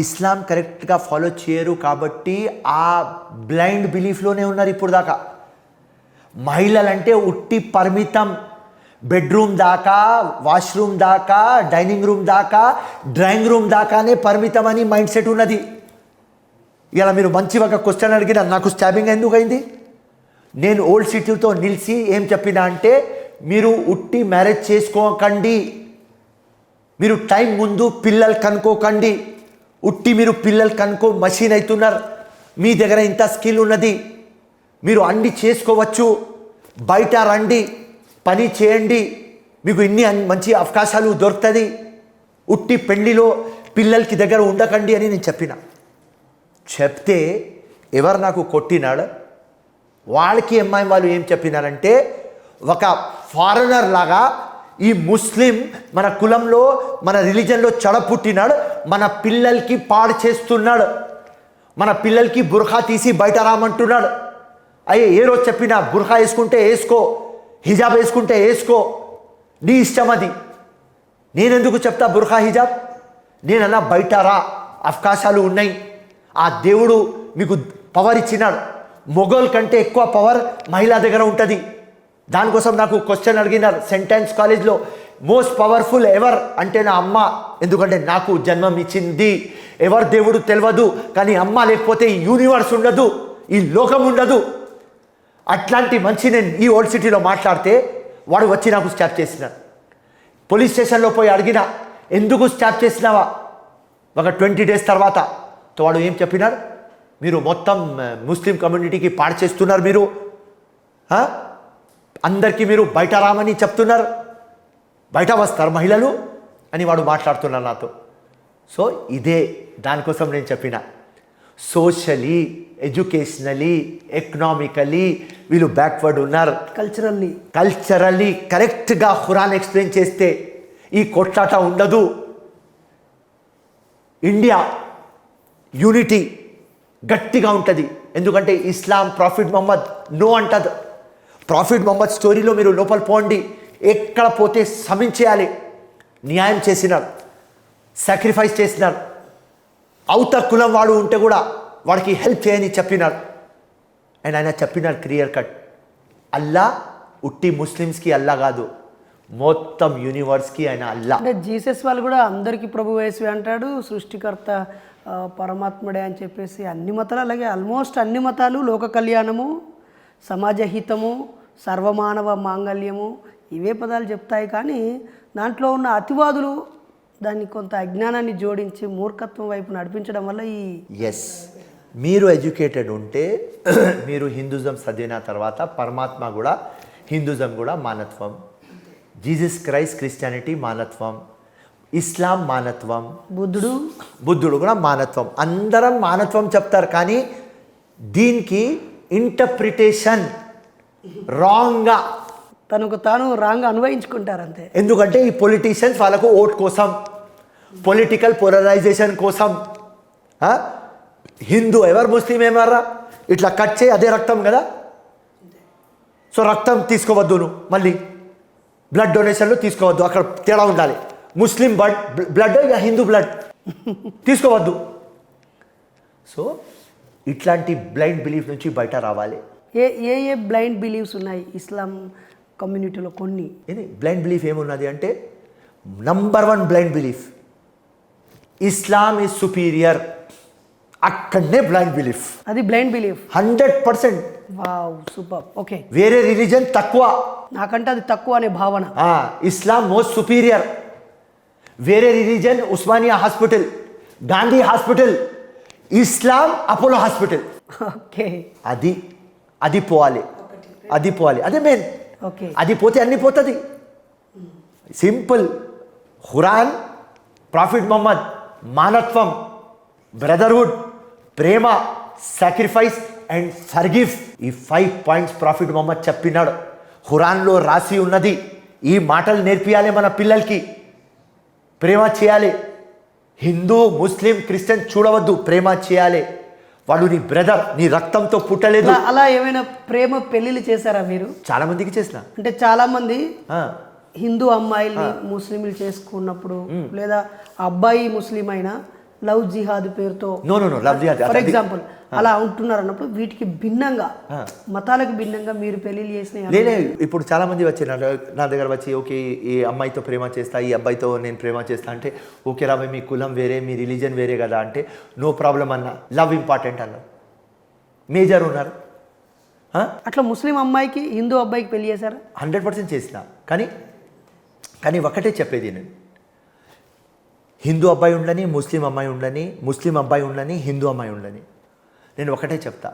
ఇస్లాం కరెక్ట్గా ఫాలో చేయరు కాబట్టి ఆ బ్లైండ్ బిలీఫ్లోనే ఉన్నారు ఇప్పుడు దాకా. మహిళలంటే ఉట్టి పరిమితం, బెడ్రూమ్ దాకా, వాష్రూమ్ దాకా, డైనింగ్ రూమ్ దాకా, డ్రాయింగ్ రూమ్ దాకానే పరిమితం అని మైండ్ సెట్ ఉన్నది. ఇలా మీరు మంచి ఒక క్వశ్చన్ అడిగిన నాకు స్టాబింగ్ ఎందుకు అయింది? నేను ఓల్డ్ సిటీతో నిలిచి ఏం చెప్పినా అంటే, మీరు ఉట్టి మ్యారేజ్ చేసుకోకండి, మీరు టైం ముందు పిల్లలు కనుక్కోకండి, ఉట్టి మీరు పిల్లలు కనుక్కో మషీన్ అవుతున్నారు, మీ దగ్గర ఇంత స్కిల్ ఉన్నది, మీరు అన్ని చేసుకోవచ్చు, బయట రండి, పని చేయండి, మీకు ఇన్ని మంచి అవకాశాలు దొరుకుతుంది, ఉట్టి పెళ్లిలో పిల్లలకి దగ్గర ఉండకండి అని నేను చెప్తే ఎవరు నాకు కొట్టినాడు? వాళ్ళకి అమ్మాయి వాళ్ళు ఏం చెప్పినారంటే, ఒక ఫారినర్ లాగా ఈ ముస్లిం మన కులంలో మన రిలీజన్లో చెడపుట్టినాడు, మన పిల్లలకి పాడు చేస్తున్నాడు, మన పిల్లలకి బుర్ఖా తీసి బయట రామంటున్నాడు. అయ్యే ఏ రోజు చెప్పినా బుర్ఖా వేసుకుంటే వేసుకో, హిజాబ్ వేసుకుంటే వేసుకో, నీ ఇష్టం అది. నేనెందుకు చెప్తా బుర్ఖా హిజాబ్? నేనన్నా బయట రా, అవకాశాలు ఉన్నాయి, ఆ దేవుడు మీకు పవర్ ఇచ్చినాడు. మొగోల్ కంటే ఎక్కువ పవర్ మహిళ దగ్గర ఉంటుంది. దానికోసం నాకు క్వశ్చన్ అడిగినారు సెంటెన్స్ కాలేజ్లో, మోస్ట్ పవర్ఫుల్ ఎవర్ అంటే నా అమ్మ, ఎందుకంటే నాకు జన్మం ఇచ్చింది. ఎవరు దేవుడు తెలియదు, కానీ అమ్మ లేకపోతే ఈ యూనివర్స్ ఉండదు, ఈ లోకం ఉండదు. అట్లాంటి మంచి నేను ఈ ఓల్డ్ సిటీలో మాట్లాడితే వాడు వచ్చి నాకు స్టాప్ చేసినాడు. పోలీస్ స్టేషన్లో పోయి అడిగిన, ఎందుకు స్టాప్ చేసినావా? ఒక 20 days తర్వాత వాడు ఏం చెప్పినాడు? మీరు మొత్తం ముస్లిం కమ్యూనిటీకి పాడు చేస్తున్నారు, మీరు అందరికీ మీరు బయట రామని చెప్తున్నారు, బయట వస్తారు మహిళలు అని వాడు మాట్లాడుతున్నారు నాతో. సో ఇదే దానికోసం నేను చెప్పిన, సోషలీ, ఎడ్యుకేషనలీ, ఎకనామికలీ వీళ్ళు బ్యాక్వర్డ్ ఉన్నారు. కల్చరల్లీ కరెక్ట్గా ఖురాన్ ఎక్స్ప్లెయిన్ చేస్తే ఈ కొట్లాట ఉండదు. ఇండియా యూనిటీ గట్టిగా ఉంటుంది, ఎందుకంటే ఇస్లాం ప్రాఫిట్ మొహమ్మద్ నో అంటది. ప్రాఫిట్ మొహమ్మద్ స్టోరీలో మీరు లోపల పోండి, ఎక్కడ పోతే సమించేయాలి, న్యాయం చేసినాడు, సాక్రిఫైస్ చేసినాడు. అవతల కులం వాడు ఉంటే కూడా వాడికి హెల్ప్ చేయని చెప్పినాడు. అండ్ ఆయన చెప్పినాడు క్లియర్ కట్, అల్లా ఉట్టి ముస్లిమ్స్కి అల్లా కాదు, మొత్తం యూనివర్స్కి ఆయన అల్లా. అంటే జీసస్ వాళ్ళు కూడా అందరికీ ప్రభు యేసువే అంటాడు, సృష్టికర్త పరమాత్ముడే అని చెప్పేసి అన్ని మతాలు, అలాగే ఆల్మోస్ట్ అన్ని మతాలు లోక కళ్యాణము, సమాజ హితము, సర్వమానవ మాంగళ్యము ఇవే పదాలు చెప్తాయి. కానీ దాంట్లో ఉన్న అతివాదులు దాన్ని కొంత అజ్ఞానాన్ని జోడించి మూర్ఖత్వం వైపు నడిపించడం వల్ల ఈ మీరు ఎడ్యుకేటెడ్ ఉంటే మీరు హిందూజం చదివిన తర్వాత పరమాత్మ కూడా, హిందూజం కూడా మానత్వం, జీసస్ క్రైస్ట్ క్రిస్టియానిటీ మానత్వం, ఇస్లాం మానత్వం, బుద్ధుడు కూడా మానత్వం, అందరం మానత్వం చెప్తారు. కానీ దీనికి ఇంటర్ప్రిటేషన్ రాంగ్గా తనకు తాను రాంగ్ అన్వయించుకుంటారు అంతే. ఎందుకంటే ఈ పొలిటీషియన్స్ వాళ్ళకు ఓట్ కోసం, పొలిటికల్ పోలరైజేషన్ కోసం, హిందూ ఎవరు ముస్లిం ఏమర్రా ఇట్లా కట్ చేయి అదే రక్తం కదా, సో రక్తం తీసుకోవద్దు, నువ్వు మళ్ళీ బ్లడ్ డొనేషన్లు తీసుకోవద్దు, అక్కడ తేడా ఉండాలి, ముస్లిం బ్లడ్ ఇక హిందూ బ్లడ్ తీసుకోవద్దు. సో ఇట్లాంటి బ్లైండ్ బిలీఫ్ నుంచి బయట రావాలి. ఏ బ్లైండ్ బిలీఫ్స్ ఉన్నాయి ఇస్లాం కమ్యూనిటీలో? కొన్ని బ్లైండ్ బిలీఫ్ ఏమున్నది అంటే, number 1 blind belief Islam is superior, అక్కడనే బ్లైండ్ బిలీఫ్. అది blind belief 100%. Wow, super. Okay, వేరే రిలీజన్ తక్కువ, నాకంటే అది తక్కువ అనే భావన. Islam most superior. వేరే religion Osmania hospital, Gandhi hospital, Islam Apollo hospital. Okay, అది పోవాలి, అదే మెయిన్. ఓకే, అది పోతే అన్ని పోతుంది. సింపుల్. ఖురాన్, ప్రాఫిట్ మొహమ్మద్, మానత్వం, బ్రదర్హుడ్, ప్రేమ, సాక్రిఫైస్ అండ్ ఫర్గివ్, ఈ 5 points ప్రాఫిట్ మొహమ్మద్ చెప్పినాడు. ఖురాన్లో రాసి ఉన్నది. ఈ మాటలు నేర్పియాలి మన పిల్లలకి. ప్రేమ చేయాలి, హిందూ ముస్లిం క్రిస్టియన్ చూడవద్దు, ప్రేమ చేయాలి. వాడు నీ బ్రదర్, నీ రక్తంతో పుట్టలేదు. అలా ఏమైనా ప్రేమ పెళ్లిళ్ళు చేశారా మీరు? చాలా మందికి చేసిన. అంటే చాలా మంది హిందూ అమ్మాయిల్ని ముస్లింలు చేసుకున్నప్పుడు, లేదా అబ్బాయి ముస్లిం అయినా లవ్ జిహాద్ పేరుతో నో లవ్ జిహాద్ ఫర్ ఎగ్జాంపుల్ అలా ఉంటున్నారు అన్నప్పుడు వీటికి భిన్నంగా మతాలకు భిన్నంగా మీరు పెళ్లిళ్ళు చేసిన లేలే. ఇప్పుడు చాలా మంది వచ్చి నా దగ్గర వచ్చి ఓకే ఈ అమ్మాయితో ప్రేమ చేస్తా, ఈ అబ్బాయితో నేను ప్రేమ చేస్తా అంటే ఓకే రాబాయ్ మీ కులం వేరే మీ రిలీజన్ వేరే కదా అంటే నో ప్రాబ్లం అన్న, లవ్ ఇంపార్టెంట్ అన్నారు, మేజర్ ఉన్నారు. అట్లా ముస్లిం అమ్మాయికి హిందూ అబ్బాయికి పెళ్లి చేశారా? 100% చేసిన. కానీ ఒకటే చెప్పేది నేను, హిందూ అబ్బాయి ఉండని ముస్లిం అమ్మాయి ఉండని, ముస్లిం అబ్బాయి ఉండని హిందూ అమ్మాయి ఉండని, నేను ఒకటే చెప్తా,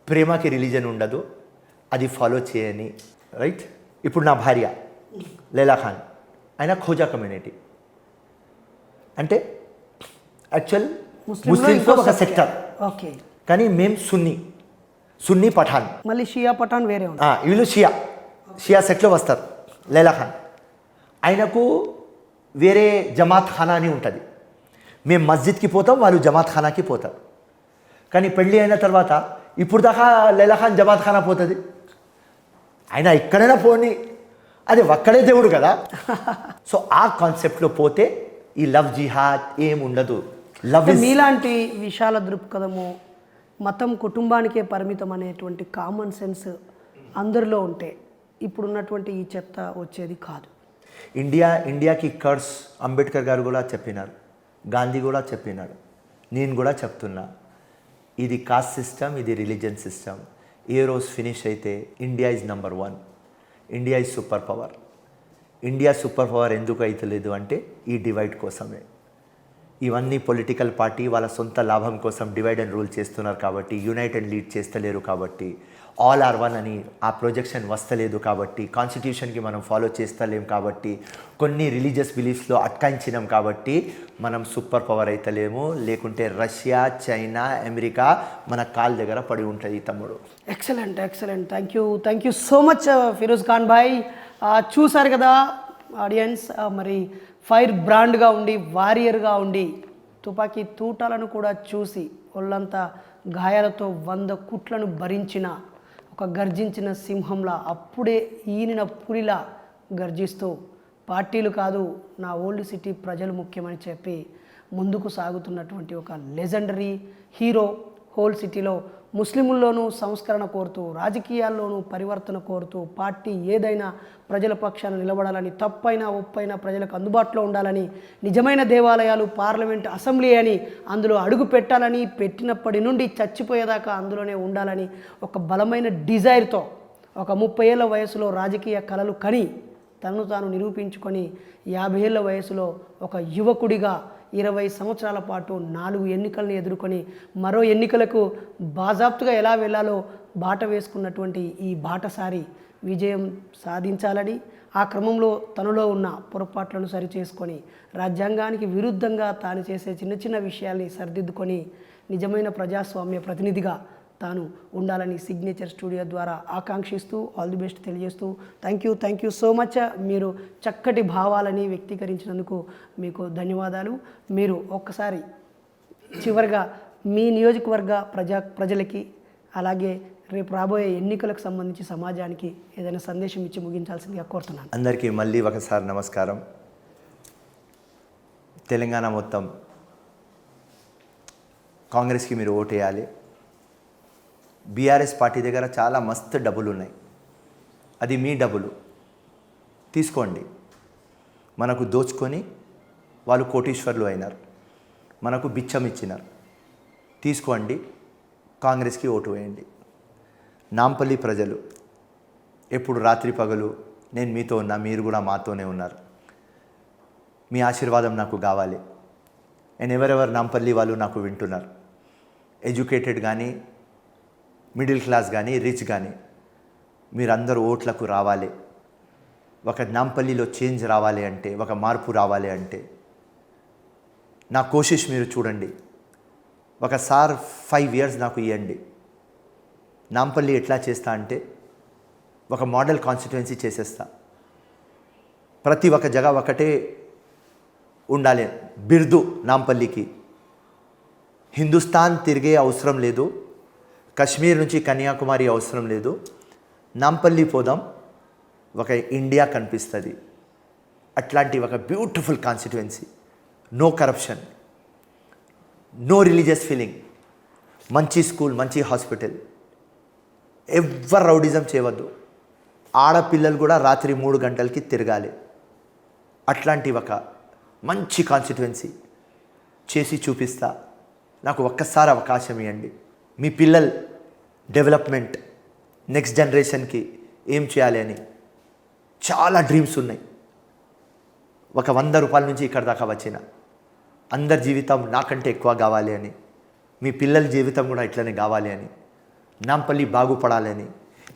ప్రేమకి రిలీజన్ ఉండదు, అది ఫాలో చేయని. రైట్? ఇప్పుడు నా భార్య లైలా ఖాన్, ఆయన ఖోజా కమ్యూనిటీ, అంటే యాక్చువల్ ముస్లింస్లో ఒక సెక్టర్, ఓకే. కానీ మేము సున్నీ పఠాన్, మళ్ళీ షియా పఠాన్ వేరే ఉంది. వీళ్ళు షియా సెట్లో వస్తారు. లైలా ఖాన్ ఆయనకు వేరే జమాత్ ఖానా అని ఉంటుంది, మేము మస్జిద్కి పోతాం, వాళ్ళు జమాత్ ఖానాకి పోతారు. కానీ పెళ్ళి అయిన తర్వాత ఇప్పుడు దాకా లైలా ఖాన్ జమాత్ ఖానా పోతుంది, ఆయన ఎక్కడైనా పోని, అది ఒక్కడే దేవుడు కదా. సో ఆ కాన్సెప్ట్లో పోతే ఈ లవ్ జిహాద్ ఏం ఉండదు. లవ్ మీలాంటి విశాల దృక్పథము, మతం కుటుంబానికే పరిమితం అనేటువంటి కామన్ సెన్స్ అందరిలో ఉంటే ఇప్పుడున్నటువంటి ఈ చెత్త వచ్చేది కాదు. ఇండియాకి కర్స్ అంబేద్కర్ గారు కూడా చెప్పినారు, గాంధీ కూడా చెప్పినాడు, నేను కూడా చెప్తున్నా, ఇది కాస్ట్ సిస్టమ్, ఇది రిలీజియన్ సిస్టమ్. ఏ రోజు ఫినిష్ అయితే India is number 1, India is super power. India super power ఎందుకు అవుతలేదు అంటే ఈ డివైడ్ కోసమే. ఇవన్నీ పొలిటికల్ పార్టీ వాళ్ళ సొంత లాభం కోసం డివైడ్ అండ్ రూల్ చేస్తున్నారు కాబట్టి, యునైట్ అండ్ లీడ్ చేస్తలేరు కాబట్టి, ఆల్ ఆర్ వన్ అని ఆ ప్రొజెక్షన్ వస్తలేదు కాబట్టి, కాన్స్టిట్యూషన్కి మనం ఫాలో చేస్తలేం కాబట్టి, కొన్ని రిలీజియస్ బిలీఫ్స్లో అట్కాయించినాం కాబట్టి మనం సూపర్ పవర్ అవుతలేము. లేకుంటే రష్యా, చైనా, అమెరికా మన కాళ్ళ దగ్గర పడి ఉంటుంది తమ్ముడు. Excellent. Thank you so much Firoz Khan భాయ్. చూసారు కదా ఆడియన్స్, మరి ఫైర్ బ్రాండ్గా ఉండి, వారియర్గా ఉండి, తుపాకీ తూటాలను కూడా చూసి ఒళ్ళంతా గాయాలతో 100 కుట్లను భరించిన ఒక గర్జించిన సింహంలా, అప్పుడే ఈనిన పులిలా గర్జిస్తూ పార్టీలు కాదు నా ఓల్డ్ సిటీ ప్రజలు ముఖ్యమని చెప్పి ముందుకు సాగుతున్నటువంటి ఒక లెజెండరీ హీరో. హోల్ సిటీలో ముస్లింల్లోనూ సంస్కరణ కోరుతూ, రాజకీయాల్లోనూ పరివర్తన కోరుతూ, పార్టీ ఏదైనా ప్రజల పక్షాన నిలబడాలని, తప్పైనా ఒప్పైనా ప్రజలకు అందుబాటులో ఉండాలని, నిజమైన దేవాలయాలు పార్లమెంట్, అసెంబ్లీ అని అందులో అడుగు పెట్టాలని, పెట్టినప్పటి నుండి చచ్చిపోయేదాకా అందులోనే ఉండాలని ఒక బలమైన డిజైర్తో ఒక 30 ఏళ్ల వయసులో రాజకీయ కలలు కని తనను తాను నిరూపించుకొని 50 ఏళ్ల వయసులో ఒక యువకుడిగా 20 సంవత్సరాల పాటు 4 ఎన్నికలను ఎదుర్కొని మరో ఎన్నికలకు బాజాప్తుగా ఎలా వెళ్ళాలో బాట వేసుకున్నటువంటి ఈ బాటసారి విజయం సాధించాలని, ఆ క్రమంలో తనలో ఉన్న పొరపాట్లను సరిచేసుకొని రాజ్యాంగానికి విరుద్ధంగా తాను చేసే చిన్న చిన్న విషయాల్ని సరిదిద్దుకొని నిజమైన ప్రజాస్వామ్య ప్రతినిధిగా తాను ఉండాలని సిగ్నేచర్ స్టూడియో ద్వారా ఆకాంక్షిస్తూ ఆల్ ది బెస్ట్ తెలియజేస్తూ థ్యాంక్ యూ సో మచ్. మీరు చక్కటి భావాలని వ్యక్తీకరించినందుకు మీకు ధన్యవాదాలు. మీరు ఒక్కసారి చివరిగా మీ నియోజకవర్గ ప్రజలకి, అలాగే రేపు రాబోయే ఎన్నికలకు సంబంధించి సమాజానికి ఏదైనా సందేశం ఇచ్చి ముగించాల్సిందిగా కోరుతున్నాను. అందరికీ మళ్ళీ ఒకసారి నమస్కారం. తెలంగాణ మొత్తం కాంగ్రెస్కి మీరు ఓటేయాలి. బీఆర్ఎస్ పార్టీ దగ్గర చాలా మస్తు డబ్బులు ఉన్నాయి, అది మీ డబ్బులు తీసుకోండి. మనకు దోచుకొని వాళ్ళు కోటీశ్వర్లు అయినారు, మనకు బిచ్చం ఇచ్చినారు. తీసుకోండి, కాంగ్రెస్కి ఓటు వేయండి. నాంపల్లి ప్రజలు ఎప్పుడు రాత్రి పగలు నేను మీతో ఉన్నా, మీరు కూడా మాతోనే ఉన్నారు. మీ ఆశీర్వాదం నాకు కావాలి. అండ్ ఎవరెవరు నాంపల్లి వాళ్ళు నాకు వింటున్నారు, ఎడ్యుకేటెడ్ కానీ, మిడిల్ క్లాస్ కానీ, రిచ్ కానీ, మీరందరూ ఓట్లకు రావాలి. ఒక నాంపల్లిలో చేంజ్ రావాలి అంటే, ఒక మార్పు రావాలి అంటే నా కోషిష్ మీరు చూడండి. ఒకసారి 5 years నాకు ఇవ్వండి. నాంపల్లి ఎట్లా చేస్తా అంటే ఒక మోడల్ కాన్స్టిట్యుయెన్సీ చేసేస్తా. ప్రతి ఒక్క జగ ఒకటే ఉండాలి బిర్దు నాంపల్లికి. హిందుస్థాన్ తిరిగే అవసరం లేదు, కశ్మీర్ నుంచి కన్యాకుమారి అవసరం లేదు. నాంపల్లి పోదాం, ఒక ఇండియా కనిపిస్తుంది. అట్లాంటి ఒక beautiful constituency, no corruption, no religious feeling, మంచి స్కూల్, మంచి హాస్పిటల్, ఎవ్వరు రౌడిజం చేయవద్దు, ఆడపిల్లలు కూడా రాత్రి 3 గంటలకి తిరగాలి. అట్లాంటి ఒక మంచి కాన్స్టిట్యువెన్సీ చేసి చూపిస్తా. నాకు ఒక్కసారి అవకాశం ఇవ్వండి. మీ పిల్లల డెవలప్మెంట్, నెక్స్ట్ జనరేషన్కి ఏం చేయాలి అని చాలా డ్రీమ్స్ ఉన్నాయి. ఒక 100 రూపాయల నుంచి ఇక్కడ దాకా వచ్చిన, అందరి జీవితం నాకంటే ఎక్కువ కావాలి అని, మీ పిల్లల జీవితం కూడా ఇట్లనే కావాలి అని, నాంపల్లి బాగుపడాలని,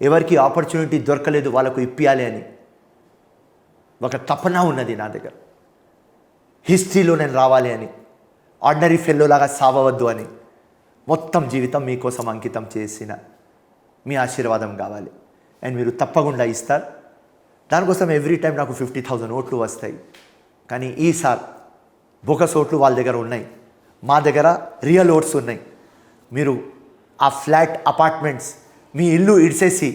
ఎవరికి ఆపర్చునిటీ దొరకలేదు వాళ్ళకు ఇప్పియాలి అని ఒక తపన ఉన్నది నా దగ్గర. హిస్టరీలో నేను రావాలి అని, ఆర్డినరీ ఫెల్లోలాగా సావవద్దు అని, మొత్తం జీవితం మీకోసం అంకితం చేసిన మీ ఆశీర్వాదం కావాలి. అండ్ మీరు తప్పకుండా ఇస్తారు. దానికోసం ఎవ్రీ టైం నాకు 50,000 ఓట్లు వస్తాయి. కానీ ఈసారి బోకస్ ఓట్లు వాళ్ళ దగ్గర ఉన్నాయి, మా దగ్గర రియల్ ఓట్స్ ఉన్నాయి. మీరు ఆ ఫ్లాట్ అపార్ట్మెంట్స్, మీ ఇల్లు ఇడిసేసి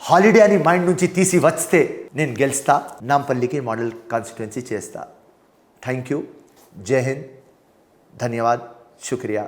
హాలిడే అని మైండ్ నుంచి తీసి వస్తే నేను గెలుస్తా, నాంపల్లికి మోడల్ కాన్స్టిట్యువెన్సీ చేస్తా. Thank you. జై హింద్. ధన్యవాద్. శుక్రియా.